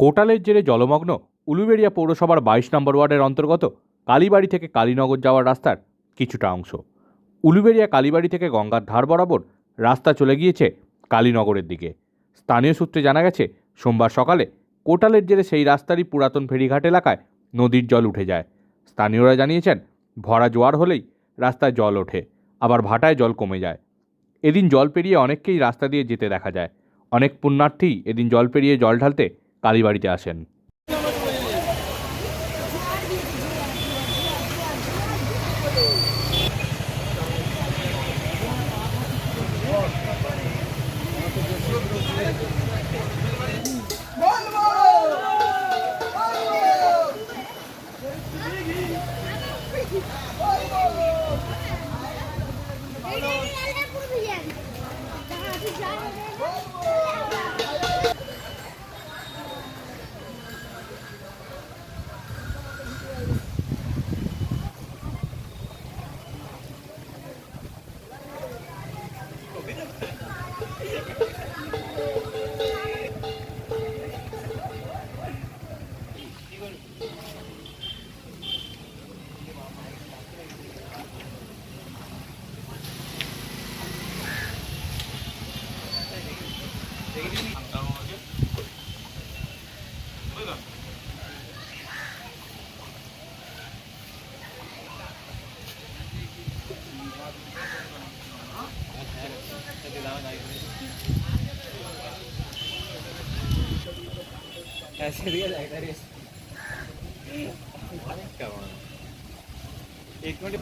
কোটালের জেরে জলমগ্ন উলুবেড়িয়া পৌরসভার 22 নম্বর ওয়ার্ডের অন্তর্গত কালীবাড়ি থেকে কালীনগর যাওয়ার রাস্তার কিছুটা অংশ। উলুবেড়িয়া কালীবাড়ি থেকে গঙ্গার ধার বরাবর রাস্তা চলে গিয়েছে কালীনগরের দিকে। স্থানীয় সূত্রে জানা গেছে, সোমবার সকালে কোটালের জেরে সেই রাস্তারই পুরাতন ফেরিঘাট এলাকায় নদীর জল উঠে যায়। স্থানীয়রা জানিয়েছেন, ভরা জোয়ার হলেই রাস্তায় জল ওঠে, আবার ভাটায় জল কমে যায়। এদিন জল পেরিয়ে অনেককেই রাস্তা দিয়ে যেতে দেখা যায়। অনেক পুণ্যার্থী এদিন জল পেরিয়ে জল ঢালতে কালীবাড়িতে আসেন। ऐसे दिया जाएगा रे क्या एक मिनट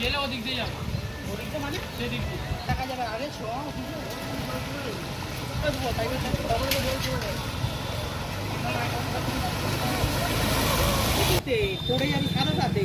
গেলে ওদিক দিয়ে যাবো, ওদিক দিয়ে মানে সেদিক দিয়ে টাকা যাবে। আরে ছ পড়ে যাবি কারো সাথে।